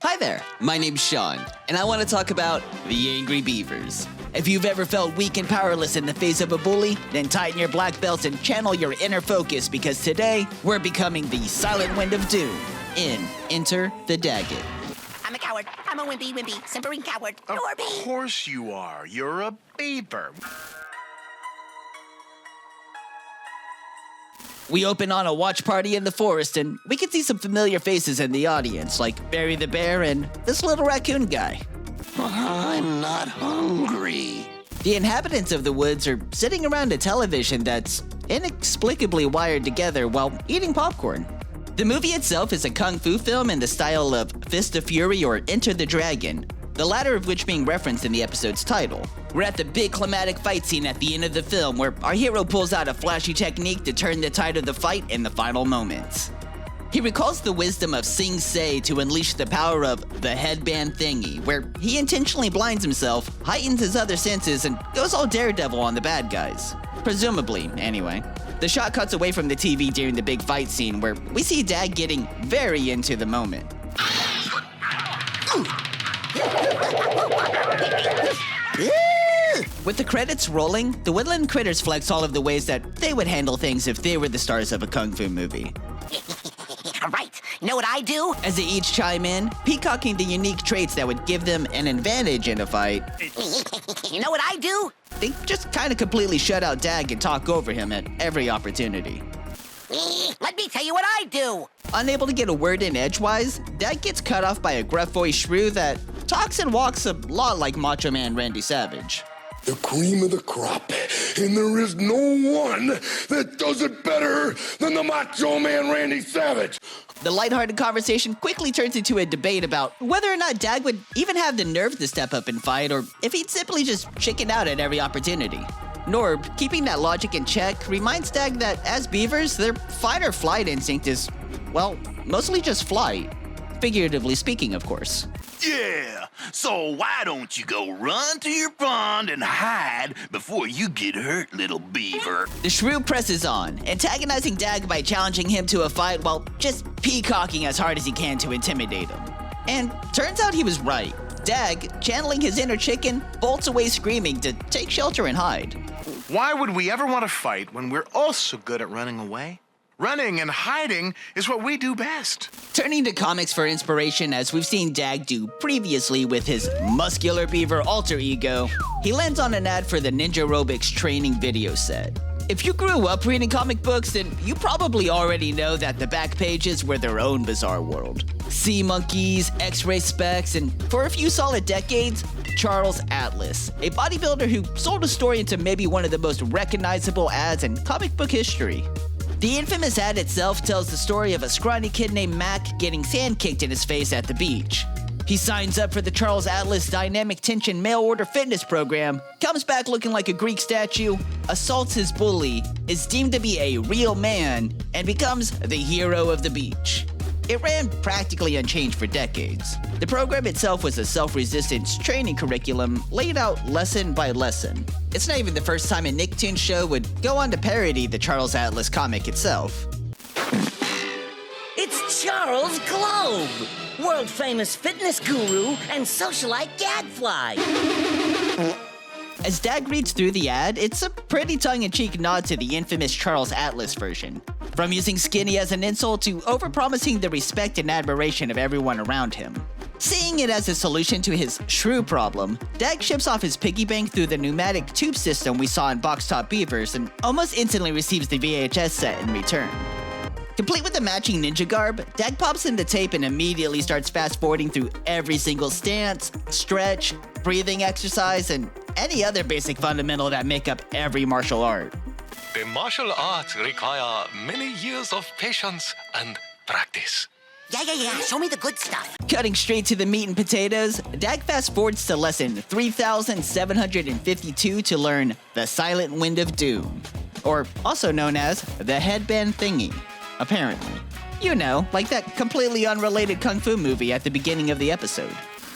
Hi there, my name's Sean, and I want to talk about the Angry Beavers. If you've ever felt weak and powerless in the face of a bully, then tighten your black belts and channel your inner focus, because today, we're becoming the silent wind of doom in Enter the Daggett. I'm a coward. I'm a wimpy, simpering coward. Norby! Of course you are. You're a beaver. We open on a watch party in the forest, and we can see some familiar faces in the audience, like Barry the Bear and this little raccoon guy. I'm not hungry. The inhabitants of the woods are sitting around a television that's inexplicably wired together while eating popcorn. The movie itself is a kung fu film in the style of Fist of Fury or Enter the Dragon, the latter of which being referenced in the episode's title. We're at the big climatic fight scene at the end of the film, where our hero pulls out a flashy technique to turn the tide of the fight in the final moments. He recalls the wisdom of Sing Se to unleash the power of the headband thingy, where he intentionally blinds himself, heightens his other senses, and goes all daredevil on the bad guys. Presumably, anyway. The shot cuts away from the TV during the big fight scene, where we see Dag getting very into the moment. With the credits rolling, the woodland critters flex all of the ways that they would handle things if they were the stars of a kung fu movie. Right. You know what I do? As they each chime in, peacocking the unique traits that would give them an advantage in a fight, You know what I do? they just kind of completely shut out Dag and talk over him at every opportunity. Let me tell you what I do. Unable to get a word in edgewise, Dag gets cut off by a gruff voiced shrew that talks and walks a lot like Macho Man Randy Savage. The cream of the crop, and there is no one that does it better than the Macho Man Randy Savage. The lighthearted conversation quickly turns into a debate about whether or not Dag would even have the nerve to step up and fight, or if he'd simply just chicken out at every opportunity. Norb, keeping that logic in check, reminds Dag that as beavers, their fight or flight instinct is, well, mostly just flight. Figuratively speaking, of course. Yeah, so why don't you go run to your pond and hide before you get hurt, little beaver? The shrew presses on, antagonizing Dag by challenging him to a fight while just peacocking as hard as he can to intimidate him. And turns out he was right. Dag, channeling his inner chicken, bolts away screaming to take shelter and hide. Why would we ever want to fight when we're all so good at running away? Running and hiding is what we do best. Turning to comics for inspiration, as we've seen Dag do previously with his muscular beaver alter ego, he lands on an ad for the Ninja-Robics training video set. If you grew up reading comic books, then you probably already know that the back pages were their own bizarre world. Sea monkeys, X-ray specs, and for a few solid decades, Charles Atlas, a bodybuilder who sold a story into maybe one of the most recognizable ads in comic book history. The infamous ad itself tells the story of a scrawny kid named Mac getting sand kicked in his face at the beach. He signs up for the Charles Atlas Dynamic Tension Mail Order Fitness Program, comes back looking like a Greek statue, assaults his bully, is deemed to be a real man, and becomes the hero of the beach. It ran practically unchanged for decades. The program itself was a self-resistance training curriculum laid out lesson by lesson. It's not even the first time a Nicktoons show would go on to parody the Charles Atlas comic itself. It's Charles Globe, world-famous fitness guru and socialite gadfly. As Dag reads through the ad, it's a pretty tongue-in-cheek nod to the infamous Charles Atlas version. From using skinny as an insult to overpromising the respect and admiration of everyone around him. Seeing it as a solution to his shrew problem, Dag ships off his piggy bank through the pneumatic tube system we saw in Box Top Beavers and almost instantly receives the VHS set in return. Complete with the matching ninja garb, Dag pops in the tape and immediately starts fast-forwarding through every single stance, stretch, breathing exercise, and any other basic fundamental that make up every martial art. The martial arts require many years of patience and practice. Yeah. Show me the good stuff. Cutting straight to the meat and potatoes, Dag fast-forwards to lesson 3,752 to learn the Silent Wind of Doom, or also known as the headband thingy, apparently. You know, like that completely unrelated kung fu movie at the beginning of the episode.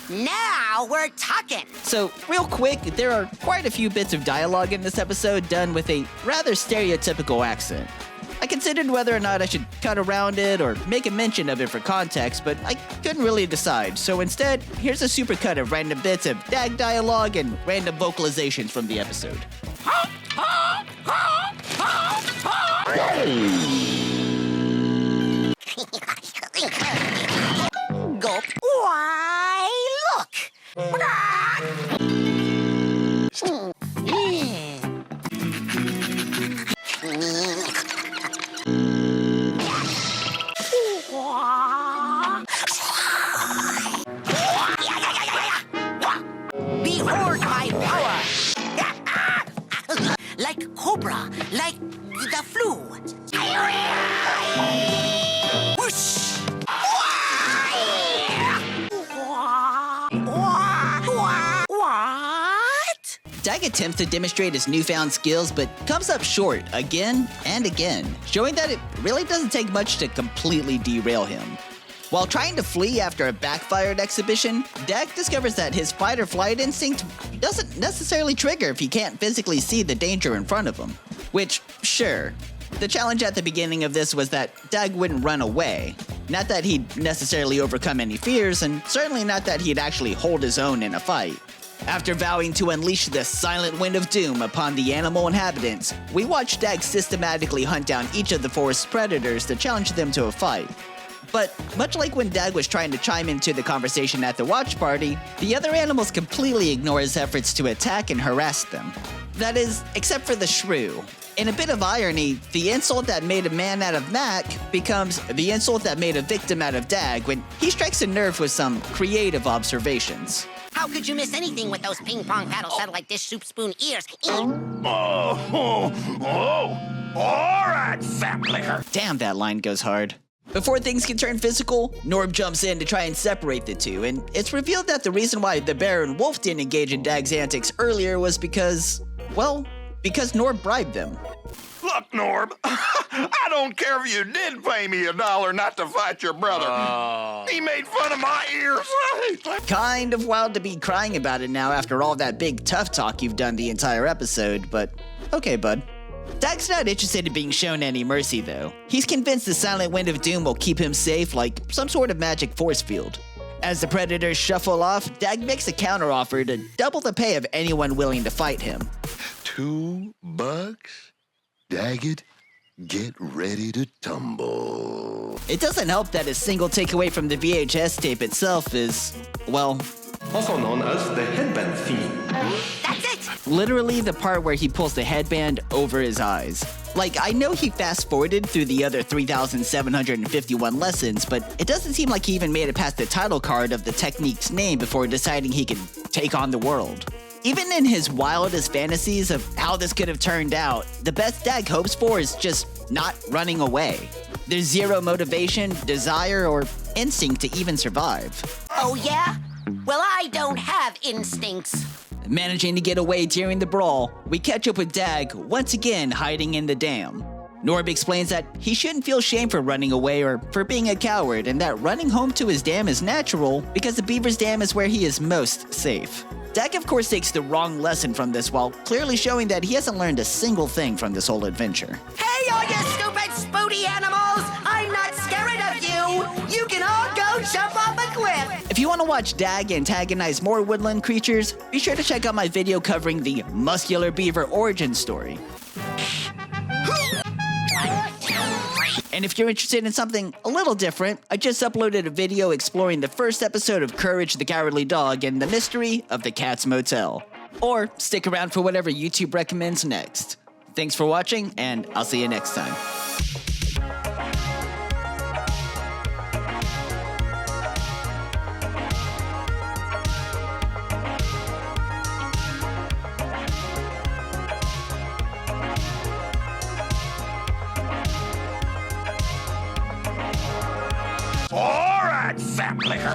Now we're talking. So, real quick, there are quite a few bits of dialogue in this episode done with a rather stereotypical accent. I considered whether or not I should cut around it or make a mention of it for context, but I couldn't really decide. So instead, here's a supercut of random bits of Dag dialogue and random vocalizations from the episode. Gulp. Why, look! Behold my power! Like cobra, like the flu. Whoosh! What? Daggett attempts to demonstrate his newfound skills, but comes up short again and again, showing that it really doesn't take much to completely derail him. While trying to flee after a backfired exhibition, Dag discovers that his fight-or-flight instinct doesn't necessarily trigger if he can't physically see the danger in front of him. Which, sure, the challenge at the beginning of this was that Dag wouldn't run away. Not that he'd necessarily overcome any fears, and certainly not that he'd actually hold his own in a fight. After vowing to unleash the silent wind of doom upon the animal inhabitants, we watch Dag systematically hunt down each of the forest's predators to challenge them to a fight. But much like when Dag was trying to chime into the conversation at the watch party, the other animals completely ignore his efforts to attack and harass them. That is, except for the shrew. In a bit of irony, the insult that made a man out of Mac becomes the insult that made a victim out of Dag when he strikes a nerve with some creative observations. How could you miss anything with those ping-pong paddle satellite dish soup spoon ears? All right, fat liquor. Damn, that line goes hard. Before things can turn physical, Norb jumps in to try and separate the two, and it's revealed that the reason why the bear and wolf didn't engage in Dag's antics earlier was because Norb bribed them. Look, Norb, I don't care if you did pay me $1 not to fight your brother. He made fun of my ears. Kind of wild to be crying about it now after all that big tough talk you've done the entire episode, but okay, bud. Dag's not interested in being shown any mercy, though. He's convinced the silent wind of doom will keep him safe like some sort of magic force field. As the predators shuffle off, Dag makes a counteroffer to double the pay of anyone willing to fight him. $2? Daggett, get ready to tumble. It doesn't help that a single takeaway from the VHS tape itself is, well, also known as the headband theme. That's it! literally the part where he pulls the headband over his eyes. Like, I know he fast-forwarded through the other 3,751 lessons, but it doesn't seem like he even made it past the title card of the technique's name before deciding he could take on the world. Even in his wildest fantasies of how this could have turned out, the best Dag hopes for is just not running away. There's zero motivation, desire, or instinct to even survive. Oh, yeah? Well, I don't have instincts. Managing to get away during the brawl, we catch up with Dag once again hiding in the dam. Norb explains that he shouldn't feel shame for running away or for being a coward, and that running home to his dam is natural because the Beavers' dam is where he is most safe. Dag, of course, takes the wrong lesson from this while clearly showing that he hasn't learned a single thing from this whole adventure. Hey, all you stupid, spooty animals! I'm not scared of you! You can all go jump off a cliff! If you want to watch Dag antagonize more woodland creatures, be sure to check out my video covering the muscular beaver origin story. And if you're interested in something a little different, I just uploaded a video exploring the first episode of Courage the Cowardly Dog and the mystery of the Cat's Motel. Or stick around for whatever YouTube recommends next. Thanks for watching, and I'll see you next time. All right, fat liquor.